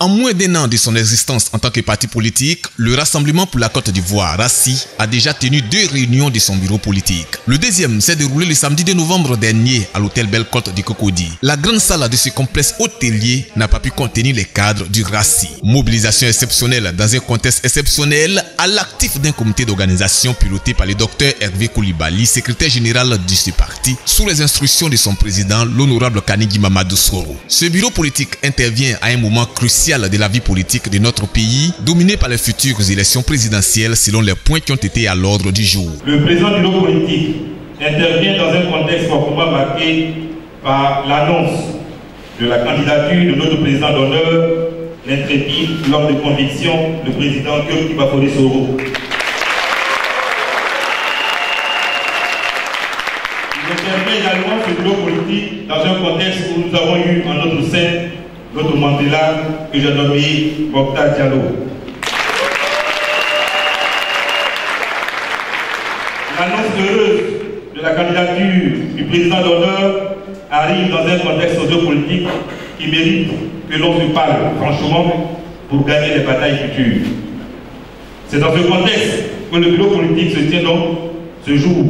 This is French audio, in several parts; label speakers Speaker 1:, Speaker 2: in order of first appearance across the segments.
Speaker 1: En moins d'un an de son existence en tant que parti politique, le Rassemblement pour la Côte d'Ivoire, RACI, a déjà tenu 2 réunions de son bureau politique. Le deuxième s'est déroulé le samedi 2 novembre dernier à l'hôtel Belle-Côte de Cocody. La grande salle de ce complexe hôtelier n'a pas pu contenir les cadres du RACI. Mobilisation exceptionnelle dans un contexte exceptionnel à l'actif d'un comité d'organisation piloté par le docteur Hervé Koulibaly, secrétaire général de ce parti, sous les instructions de son président, l'honorable Kanigui Mamadou Soro. Ce bureau politique intervient à un moment crucial de la vie politique de notre pays, dominé par les futures élections présidentielles selon les points qui ont été à l'ordre du jour.
Speaker 2: Le président du bureau politique intervient dans un contexte fortement marqué par l'annonce de la candidature de notre président d'honneur, l'intrépide, l'homme de conviction, le président Guillaume Soro. Il intervient également ce bureau politique dans un contexte où nous avons eu en notre sein notre Mandela que j'ai nommé Mokhtar Diallo. L'annonce heureuse de la candidature du président d'honneur arrive dans un contexte sociopolitique qui mérite que l'on se parle franchement pour gagner les batailles futures. C'est dans ce contexte que le bureau politique se tient donc ce jour.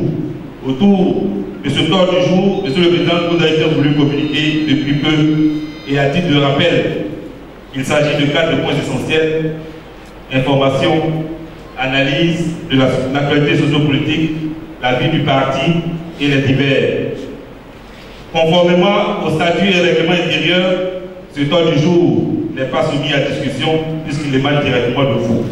Speaker 2: Autour de ce corps du jour, M. le Président vous a été voulu communiquer depuis peu. Et à titre de rappel, il s'agit de 4 points essentiels: information, analyse de l'actualité sociopolitique, la vie du parti et les divers. Conformément au statut et règlement intérieur, ce temps du jour n'est pas soumis à discussion puisqu'il émane directement de vous.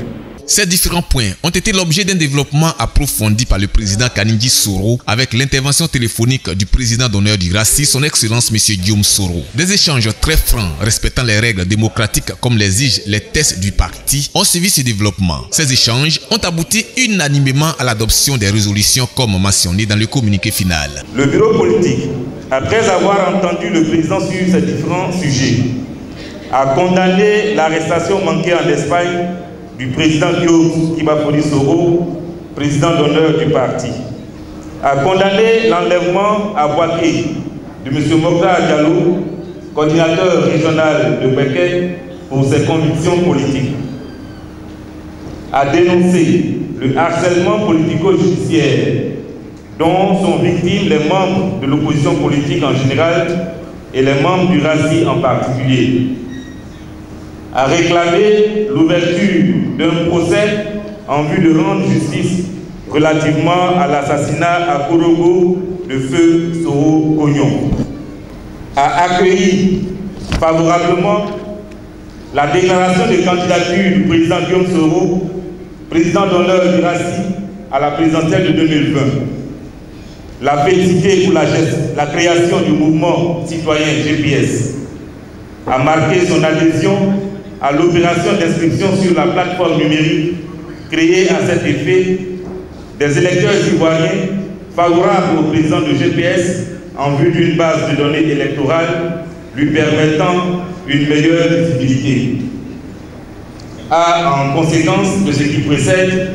Speaker 1: Ces différents points ont été l'objet d'un développement approfondi par le président Kanigui Soro avec l'intervention téléphonique du président d'honneur du RACI, son excellence M. Guillaume Soro. Des échanges très francs respectant les règles démocratiques comme l'exigent les tests du parti ont suivi ce développement. Ces échanges ont abouti unanimement à l'adoption des résolutions comme mentionné dans le communiqué final.
Speaker 2: Le bureau politique, après avoir entendu le président sur ces différents sujets, a condamné l'arrestation manquée en Espagne du président Guillaume Soro, président d'honneur du parti, a condamné l'enlèvement à Boaké de M. Mokhtar Diallo, coordinateur régional de Békay, pour ses convictions politiques, a dénoncé le harcèlement politico-judiciaire dont sont victimes les membres de l'opposition politique en général et les membres du RACI en particulier, a réclamé l'ouverture d'un procès en vue de rendre justice relativement à l'assassinat à Korogo de feu Soro Cognon, a accueilli favorablement la déclaration de candidature du président Guillaume Soro, président d'honneur du RACI à la présidentielle de 2020, l'a félicité pour la création du mouvement citoyen GPS, a marqué son adhésion à l'opération d'inscription sur la plateforme numérique créée à cet effet des électeurs ivoiriens favorables au président de GPS en vue d'une base de données électorales lui permettant une meilleure visibilité. A, en conséquence de ce qui précède,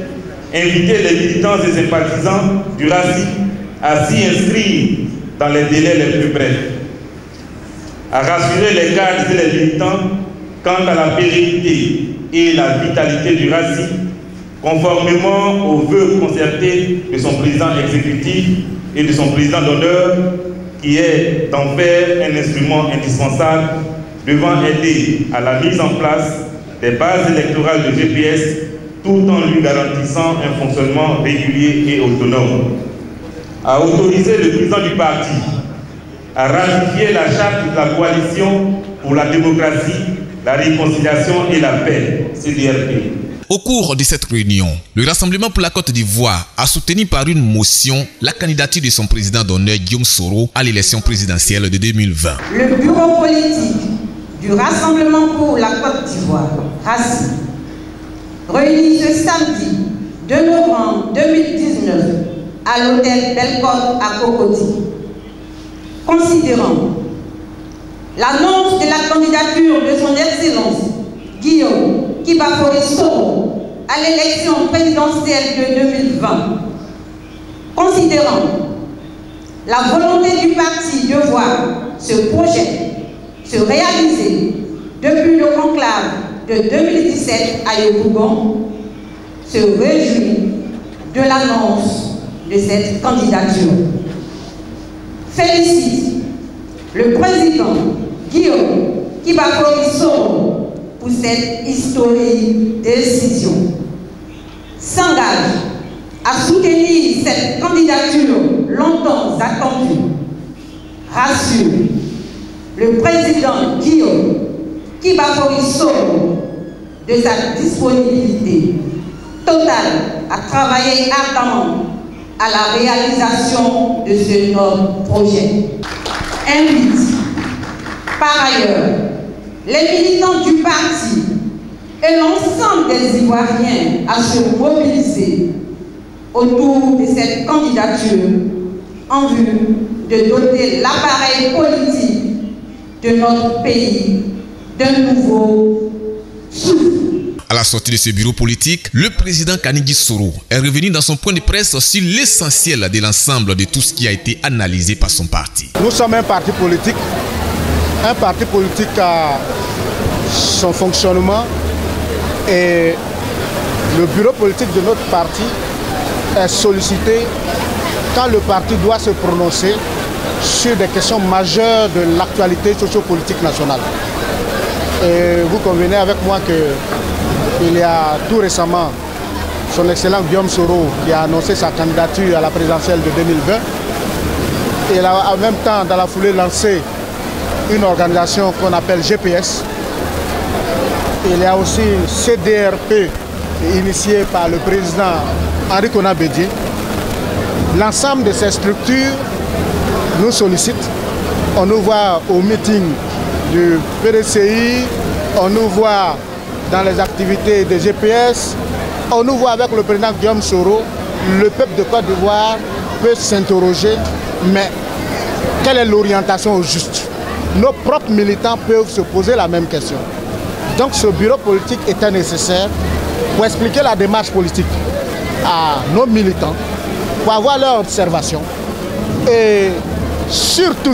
Speaker 2: invité les militants et sympathisants du RACI à s'y inscrire dans les délais les plus brefs, à rassurer les cadres et les militants quant à la pérennité et la vitalité du RACI, conformément aux vœux concertés de son président exécutif et de son président d'honneur, qui est d'en faire un instrument indispensable devant aider à la mise en place des bases électorales de GPS tout en lui garantissant un fonctionnement régulier et autonome, a autorisé le président du parti à ratifier la charte de la coalition pour la démocratie, la réconciliation et la paix, CDRP.
Speaker 1: Au cours de cette réunion, le Rassemblement pour la Côte d'Ivoire a soutenu par une motion la candidature de son président d'honneur Guillaume Soro à l'élection présidentielle de 2020.
Speaker 3: Le bureau politique du Rassemblement pour la Côte d'Ivoire, RACI, réuni ce samedi 2 novembre 2019 à l'hôtel Belle-Côte à Cocody, considérant l'annonce de la candidature de son Excellence Guillaume Soro à l'élection présidentielle de 2020, considérant la volonté du parti de voir ce projet se réaliser depuis le conclave de 2017 à Yopougon, se réjouit de l'annonce de cette candidature. Félicite le président Guillaume Kibakori-Soro pour cette historique décision. S'engage à soutenir cette candidature longtemps attendue. Rassure le président Guillaume Kibakori-Soro de sa disponibilité totale à travailler ardemment à la réalisation de ce noble projet. Invite par ailleurs les militants du parti et l'ensemble des Ivoiriens à se mobiliser autour de cette candidature en vue de doter l'appareil politique de notre pays d'un nouveau souffle.
Speaker 1: À la sortie de ce bureau politique, le président Kanigui Soro est revenu dans son point de presse sur l'essentiel de l'ensemble de tout ce qui a été analysé par son parti.
Speaker 4: Nous sommes un parti politique. Un parti politique a son fonctionnement et le bureau politique de notre parti est sollicité quand le parti doit se prononcer sur des questions majeures de l'actualité sociopolitique nationale. Et vous convenez avec moi qu'il y a tout récemment son excellent Guillaume Soro qui a annoncé sa candidature à la présidentielle de 2020. Et il a en même temps, dans la foulée, lancé une organisation qu'on appelle GPS. Il y a aussi CDRP initié par le président Henri Konan Bédié. L'ensemble de ces structures nous sollicitent. On nous voit au meeting du PDCI, on nous voit dans les activités de GPS, on nous voit avec le président Guillaume Soro. Le peuple de Côte d'Ivoire peut s'interroger, mais quelle est l'orientation au juste? Nos propres militants peuvent se poser la même question. Donc ce bureau politique était nécessaire pour expliquer la démarche politique à nos militants, pour avoir leur observation et surtout,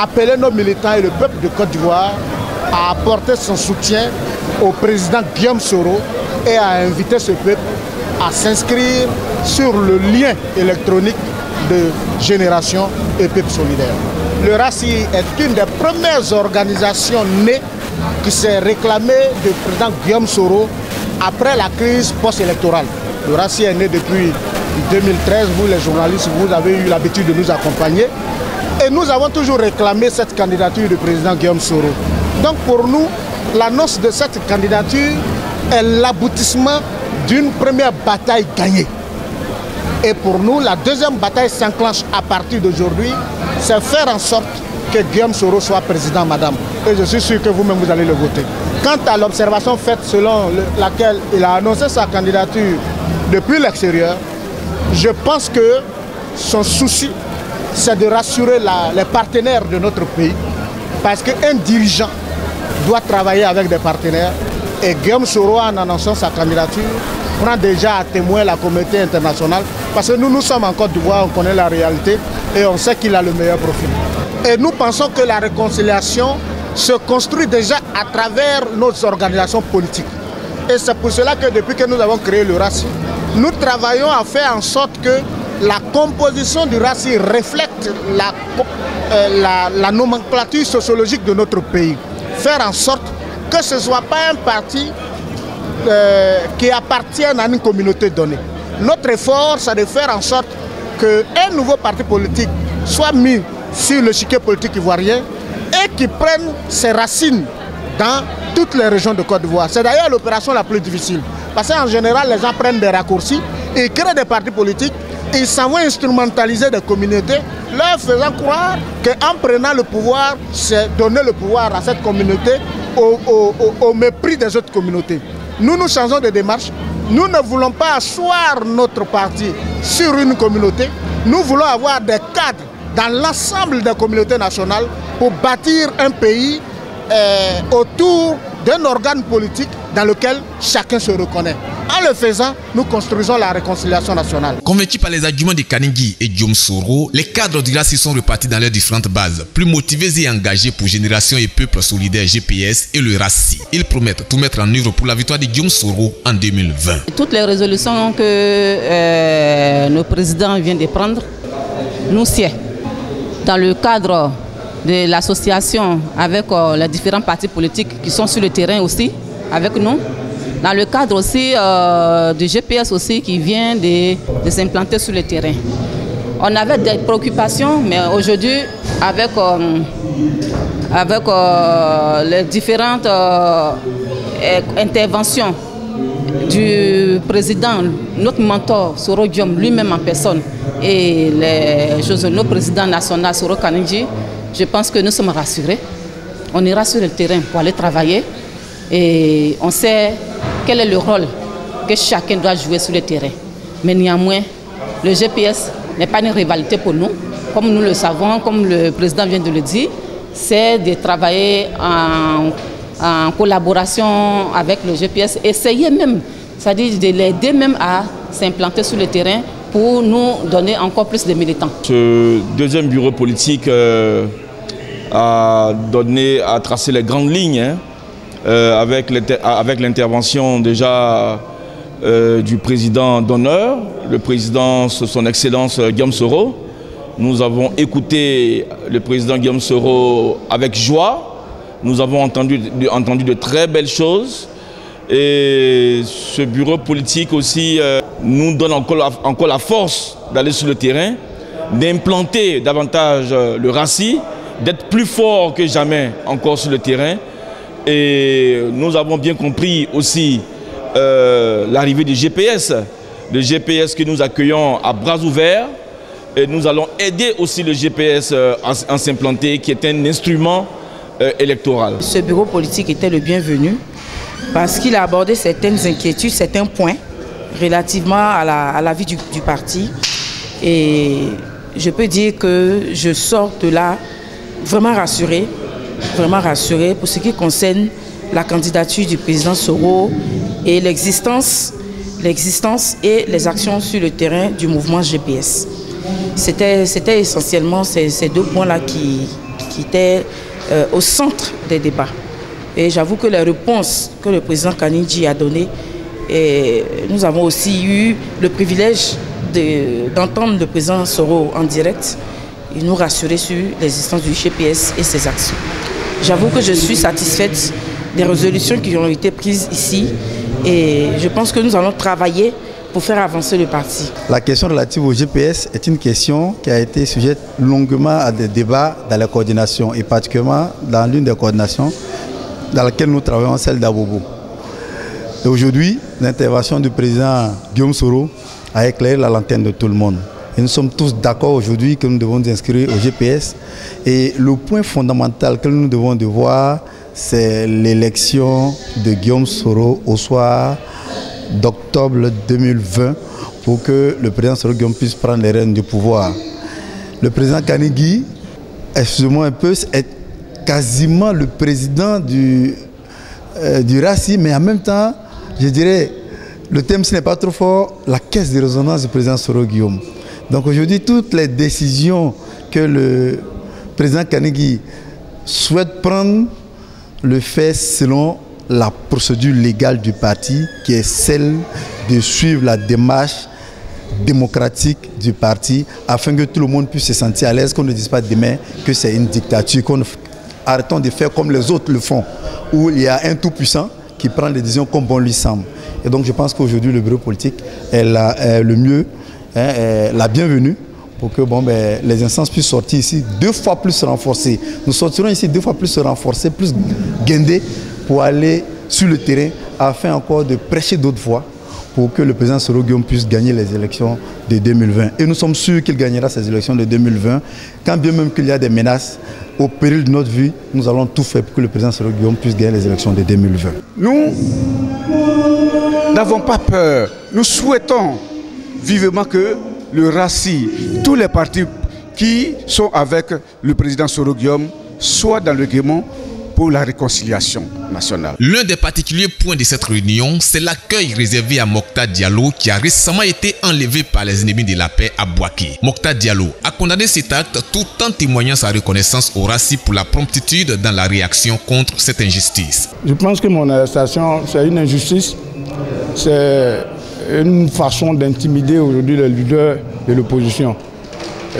Speaker 4: appeler nos militants et le peuple de Côte d'Ivoire à apporter son soutien au président Guillaume Soro et à inviter ce peuple à s'inscrire sur le lien électronique de Génération et Peuple Solidaire. Le RACI est une des premières organisations nées qui s'est réclamée du président Guillaume Soro après la crise post-électorale. Le RACI est né depuis 2013, vous les journalistes, vous avez eu l'habitude de nous accompagner. Et nous avons toujours réclamé cette candidature du président Guillaume Soro. Donc pour nous, l'annonce de cette candidature est l'aboutissement d'une première bataille gagnée. Et pour nous, la deuxième bataille s'enclenche à partir d'aujourd'hui, c'est faire en sorte que Guillaume Soro soit président, madame. Et je suis sûr que vous-même, vous allez le voter. Quant à l'observation faite selon laquelle il a annoncé sa candidature depuis l'extérieur, je pense que son souci, c'est de rassurer les partenaires de notre pays. Parce qu'un dirigeant doit travailler avec des partenaires. Et Guillaume Soro, en annonçant sa candidature, prend déjà à témoin la communauté internationale. Parce que nous sommes en Côte d'Ivoire, on connaît la réalité et on sait qu'il a le meilleur profil. Et nous pensons que la réconciliation se construit déjà à travers nos organisations politiques. Et c'est pour cela que depuis que nous avons créé le RACI, nous travaillons à faire en sorte que la composition du RACI reflète la nomenclature sociologique de notre pays. Faire en sorte que ce ne soit pas un parti qui appartienne à une communauté donnée. Notre effort, c'est de faire en sorte qu'un nouveau parti politique soit mis sur l'échiquier politique ivoirien et qui prenne ses racines dans toutes les régions de Côte d'Ivoire. C'est d'ailleurs l'opération la plus difficile. Parce qu'en général, les gens prennent des raccourcis, ils créent des partis politiques, ils s'en vont instrumentaliser des communautés, leur faisant croire qu'en prenant le pouvoir, c'est donner le pouvoir à cette communauté au mépris des autres communautés. Nous changeons de démarche. Nous ne voulons pas asseoir notre parti sur une communauté. Nous voulons avoir des cadres dans l'ensemble des communautés nationales pour bâtir un pays autour d'un organe politique dans lequel chacun se reconnaît. En le faisant, nous construisons la réconciliation nationale.
Speaker 1: Convaincus par les arguments de Kaningui et Guillaume Soro, les cadres du RACI sont repartis dans leurs différentes bases, plus motivés et engagés pour Génération et Peuple Solidaire GPS et le RACI. Ils promettent tout mettre en œuvre pour la victoire de Guillaume Soro en 2020.
Speaker 3: Toutes les résolutions que nos présidents viennent de prendre nous sied. Dans le cadre de l'association avec les différents partis politiques qui sont sur le terrain aussi avec nous. Dans le cadre aussi du GPS aussi qui vient de s'implanter sur le terrain. On avait des préoccupations, mais aujourd'hui, avec les différentes interventions du président, notre mentor Soro Guillaume lui-même en personne, et nos présidents nationaux Soro Kaningui, je pense que nous sommes rassurés. On ira sur le terrain pour aller travailler et on sait quel est le rôle que chacun doit jouer sur le terrain. Mais néanmoins, le GPS n'est pas une rivalité pour nous. Comme nous le savons, comme le président vient de le dire, c'est de travailler en collaboration avec le GPS, essayer même, c'est-à-dire de l'aider même à s'implanter sur le terrain pour nous donner encore plus de militants.
Speaker 5: Ce deuxième bureau politique a tracé les grandes lignes avec l'intervention déjà du président d'honneur, le président, son Excellence Guillaume Soro. Nous avons écouté le président Guillaume Soro avec joie. Nous avons entendu de très belles choses. Et ce bureau politique aussi nous donne encore la force d'aller sur le terrain, d'implanter davantage le RACI, d'être plus fort que jamais encore sur le terrain. Et nous avons bien compris aussi l'arrivée du GPS, le GPS que nous accueillons à bras ouverts. Et nous allons aider aussi le GPS à s'implanter, qui est un instrument électoral. Ce
Speaker 6: bureau politique était le bienvenu parce qu'il a abordé certaines inquiétudes, certains points relativement à la vie du parti. Et je peux dire que je sors de là vraiment rassuré pour ce qui concerne la candidature du président Soro et l'existence et les actions sur le terrain du mouvement GPS. C'était essentiellement ces deux points-là qui étaient au centre des débats. Et j'avoue que les réponses que le président Kaningui a données, nous avons aussi eu le privilège d'entendre le président Soro en direct et nous rassurer sur l'existence du GPS et ses actions. J'avoue que je suis satisfaite des résolutions qui ont été prises ici et je pense que nous allons travailler pour faire avancer le parti.
Speaker 7: La question relative au GPS est une question qui a été sujette longuement à des débats dans la coordination et particulièrement dans l'une des coordinations dans laquelle nous travaillons, celle d'Abobo. Aujourd'hui, l'intervention du président Guillaume Soro a éclairé la lanterne de tout le monde. Et nous sommes tous d'accord aujourd'hui que nous devons nous inscrire au GPS. Et le point fondamental que nous devons voir, c'est l'élection de Guillaume Soro au soir d'octobre 2020 pour que le président Soro Guillaume puisse prendre les rênes du pouvoir. Le président Kaningui, excusez-moi un peu, est quasiment le président du RACI, mais en même temps, je dirais, le thème, ce n'est pas trop fort, la caisse de résonance du président Soro Guillaume. Donc aujourd'hui, toutes les décisions que le président Kaningui souhaite prendre, le fait selon la procédure légale du parti, qui est celle de suivre la démarche démocratique du parti, afin que tout le monde puisse se sentir à l'aise, qu'on ne dise pas demain que c'est une dictature, qu'on arrêtons de faire comme les autres le font, où il y a un tout-puissant qui prend les décisions comme bon lui semble. Et donc je pense qu'aujourd'hui le bureau politique est le mieux, la bienvenue pour que les instances puissent sortir ici 2 fois plus renforcées. Nous sortirons ici 2 fois plus renforcées, plus guindées pour aller sur le terrain afin encore de prêcher d'autres voix pour que le président Soro Guillaume puisse gagner les élections de 2020. Et nous sommes sûrs qu'il gagnera ces élections de 2020, quand bien même qu'il y a des menaces. Au péril de notre vie, nous allons tout faire pour que le président Soro Guillaume puisse gagner les élections de 2020.
Speaker 4: Nous n'avons pas peur. Nous souhaitons vivement que le RACI, tous les partis qui sont avec le président Soro Guillaume, soient dans le gréement pour la réconciliation nationale.
Speaker 1: L'un des particuliers points de cette réunion, c'est l'accueil réservé à Moctar Diallo qui a récemment été enlevé par les ennemis de la paix à Bouaké. Moctar Diallo a condamné cet acte tout en témoignant sa reconnaissance au RACI pour la promptitude dans la réaction contre cette injustice.
Speaker 8: Je pense que mon arrestation, c'est une injustice, c'est une façon d'intimider aujourd'hui les leaders de l'opposition.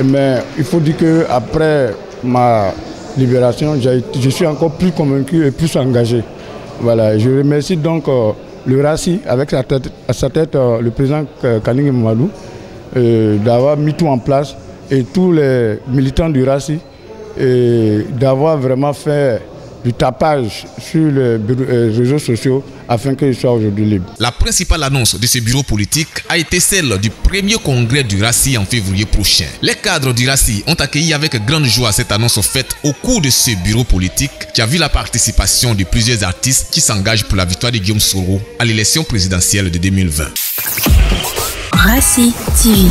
Speaker 8: Mais il faut dire qu'après ma libération, je suis encore plus convaincu et plus engagé. Voilà, je remercie donc le RACI, avec à sa tête le président Kaningé Mamadou, d'avoir mis tout en place, et tous les militants du RACI, d'avoir vraiment fait du tapage sur les réseaux sociaux afin qu'ils soient aujourd'hui libres.
Speaker 1: La principale annonce de ce bureau politique a été celle du premier congrès du RACI en février prochain. Les cadres du RACI ont accueilli avec grande joie cette annonce faite au cours de ce bureau politique qui a vu la participation de plusieurs artistes qui s'engagent pour la victoire de Guillaume Soro à l'élection présidentielle de 2020.
Speaker 9: RACI TV.